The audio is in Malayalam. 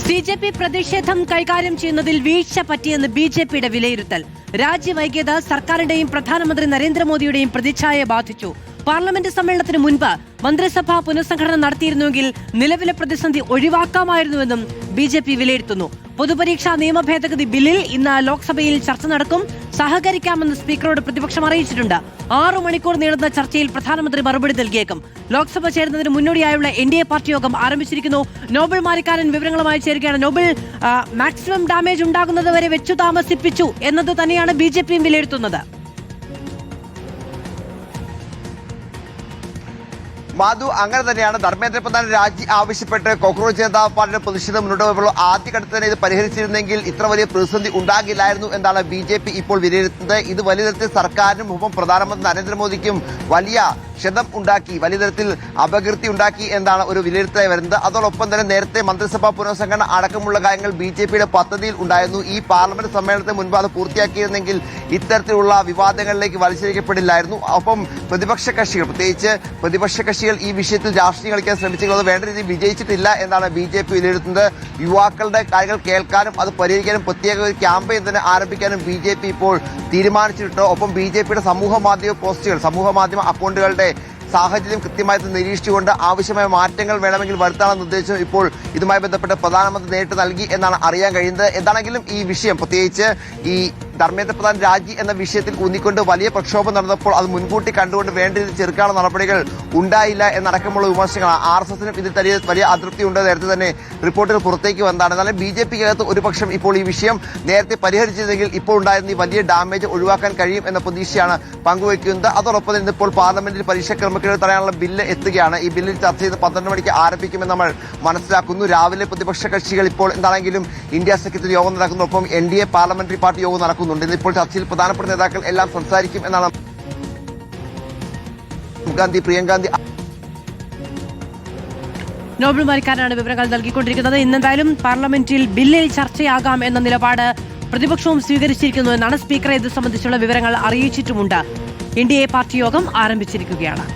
CJP പ്രതിഷേധം കൈകാര്യം ചെയ്യുന്നതിൽ വീഴ്ച പറ്റിയെന്ന് BJPയുടെ വിലയിരുത്തൽ. രാജി വൈകിയത് സർക്കാരിന്റെയും പ്രധാനമന്ത്രി നരേന്ദ്രമോദിയുടെയും പ്രതിച്ഛായയെ ബാധിച്ചു. പാർലമെന്റ് സമ്മേളനത്തിന് മുൻപ് മന്ത്രിസഭാ പുനഃസംഘടന നടത്തിയിരുന്നെങ്കിൽ നിലവിലെ പ്രതിസന്ധി ഒഴിവാക്കാമായിരുന്നുവെന്നും BJP വിലയിരുത്തുന്നു. പൊതുപരീക്ഷാ നിയമ ഭേദഗതി ബില്ലിൽ ഇന്ന് ലോക്സഭയിൽ ചർച്ച നടക്കും. സഹകരിക്കാമെന്ന് സ്പീക്കറോട് പ്രതിപക്ഷം അറിയിച്ചിട്ടുണ്ട്. 6 മണിക്കൂർ നീളുന്ന ചർച്ചയിൽ പ്രധാനമന്ത്രി മറുപടി നൽകിയേക്കും. ലോക്സഭ ചേരുന്നതിന് മുന്നോടിയായുള്ള NDA പാർട്ടി യോഗം ആരംഭിച്ചിരിക്കുന്നു. നോബൽ മാരിക്കാരൻ വിവരങ്ങളുമായി ചേരുകയാണ്. നോബൽ, മാക്സിമം ഡാമേജ് ഉണ്ടാകുന്നത് വരെ വെച്ചു താമസിപ്പിച്ചു എന്നത് തന്നെയാണ് BJPയും വിലയിരുത്തുന്നത്. മാധു, അങ്ങനെ തന്നെയാണ്. ധർമ്മേന്ദ്ര പ്രധാൻ രാജി ആവശ്യപ്പെട്ട് കോക്രോച്ച് ജനതാ പാർട്ടിയുടെ പ്രതിഷേധം മുന്നോട്ട് പോയപ്പോൾ ആദ്യഘട്ടത്തിൽ തന്നെ ഇത് പരിഹരിച്ചിരുന്നെങ്കിൽ ഇത്ര വലിയ പ്രതിസന്ധി ഉണ്ടാകില്ലായിരുന്നു എന്നാണ് BJP ഇപ്പോൾ വിലയിരുത്തുന്നത്. ഇത് വലിയ തരത്തിൽ സർക്കാരിനും ഒപ്പം പ്രധാനമന്ത്രി നരേന്ദ്രമോദിക്കും വലിയ ക്ഷതം ഉണ്ടാക്കി, വലിയ തരത്തിൽ അപകീർത്തി ഉണ്ടാക്കി എന്നാണ് ഒരു വിലയിരുത്തലായി വരുന്നത്. അതോടൊപ്പം തന്നെ നേരത്തെ മന്ത്രിസഭാ പുനഃസംഘടന അടക്കമുള്ള കാര്യങ്ങൾ BJPയുടെ പദ്ധതിയിൽ ഉണ്ടായിരുന്നു. ഈ പാർലമെന്റ് സമ്മേളനത്തിന് മുൻപ് അത് പൂർത്തിയാക്കിയിരുന്നെങ്കിൽ ഇത്തരത്തിലുള്ള വിവാദങ്ങളിലേക്ക് വലിച്ചിരിക്കപ്പെടില്ലായിരുന്നു. ഒപ്പം പ്രതിപക്ഷ കക്ഷികൾ, പ്രത്യേകിച്ച് പ്രതിപക്ഷ കക്ഷികൾ ഈ വിഷയത്തിൽ രാഷ്ട്രീയം കളിക്കാൻ ശ്രമിച്ചത് വേണ്ട രീതിയിൽ വിജയിച്ചിട്ടില്ല എന്നാണ് BJP വിലയിരുത്തുന്നത്. യുവാക്കളുടെ കാര്യങ്ങൾ കേൾക്കാനും അത് പരിഹരിക്കാനും പ്രത്യേക ഒരു ക്യാമ്പയിൻ തന്നെ ആരംഭിക്കാനും BJP ഇപ്പോൾ തീരുമാനിച്ചിട്ടുണ്ട്. ഒപ്പം BJPയുടെ സമൂഹ മാധ്യമ അക്കൗണ്ടുകളുടെ സാഹചര്യം കൃത്യമായി നിരീക്ഷിച്ചുകൊണ്ട് ആവശ്യമായ മാറ്റങ്ങൾ വേണമെങ്കിൽ വരുത്താനുള്ള നിർദ്ദേശം ഇപ്പോൾ ഇതുമായി ബന്ധപ്പെട്ട് പ്രധാനമന്ത്രി നേരിട്ട് നൽകി എന്നാണ് അറിയാൻ കഴിയുന്നത്. എന്താണെങ്കിലും ഈ വിഷയം, പ്രത്യേകിച്ച് ഈ ധർമ്മേന്ദ്ര പ്രധാൻ രാജി എന്ന വിഷയത്തിൽ ഊന്നിക്കൊണ്ട് വലിയ പ്രക്ഷോഭം നടന്നപ്പോൾ അത് മുൻകൂട്ടി കണ്ടുകൊണ്ട് വേണ്ട രീതിയിൽ ചെറുക്കാനുള്ള നടപടികൾ ഉണ്ടായില്ല എന്നടക്കമുള്ള വിമർശനങ്ങളാണ്. RSSനും ഇതിൽ വലിയ അതൃപ്തി ഉണ്ട്. നേരത്തെ തന്നെ റിപ്പോർട്ടുകൾ പുറത്തേക്ക് വന്നതാണ്. എന്നാലും BJPക്കകത്ത് ഒരു പക്ഷം ഇപ്പോൾ ഈ വിഷയം നേരത്തെ പരിഹരിച്ചതെങ്കിൽ ഇപ്പോൾ ഉണ്ടായിരുന്ന ഈ വലിയ ഡാമേജ് ഒഴിവാക്കാൻ കഴിയും എന്ന പ്രതീക്ഷയാണ് പങ്കുവയ്ക്കുന്നത്. അതോടൊപ്പം തന്നെ ഇപ്പോൾ പാർലമെന്റിൽ പരീക്ഷാ ക്രമക്കേട് തടയാനുള്ള ബില്ല് എത്തുകയാണ്. ഈ ബില്ലിൽ ചർച്ച ചെയ്ത് 12 മണിക്ക് ആരംഭിക്കുമെന്ന് നമ്മൾ മനസ്സിലാക്കുന്നു. രാവിലെ പ്രതിപക്ഷ കക്ഷികൾ ഇപ്പോൾ എന്താണെങ്കിലും ഇന്ത്യ സഖ്യത്തിൽ യോഗം നടക്കുന്നു. ഒപ്പം NDA പാർലമെന്ററി പാർട്ടി യോഗം നടക്കുന്നു. ഇപ്പോൾ ചർച്ചയിൽ പ്രധാനപ്പെട്ട നേതാക്കൾ എല്ലാം സംസാരിക്കും എന്നാണ് പ്രിയങ്കാന്തി. നോബൽ മാരിക്കാരനാണ് വിവരങ്ങൾ നൽകിക്കൊണ്ടിരിക്കുന്നത്. ഇന്നെന്തായാലും പാർലമെന്റിൽ ബില്ലിൽ ചർച്ചയാകാം എന്ന നിലപാട് പ്രതിപക്ഷവും സ്വീകരിച്ചിരിക്കുന്നു എന്നാണ് സ്പീക്കറെ ഇത് സംബന്ധിച്ചുള്ള വിവരങ്ങൾ അറിയിച്ചിട്ടുമുണ്ട്. NDA പാർട്ടി യോഗം ആരംഭിച്ചിരിക്കുകയാണ്.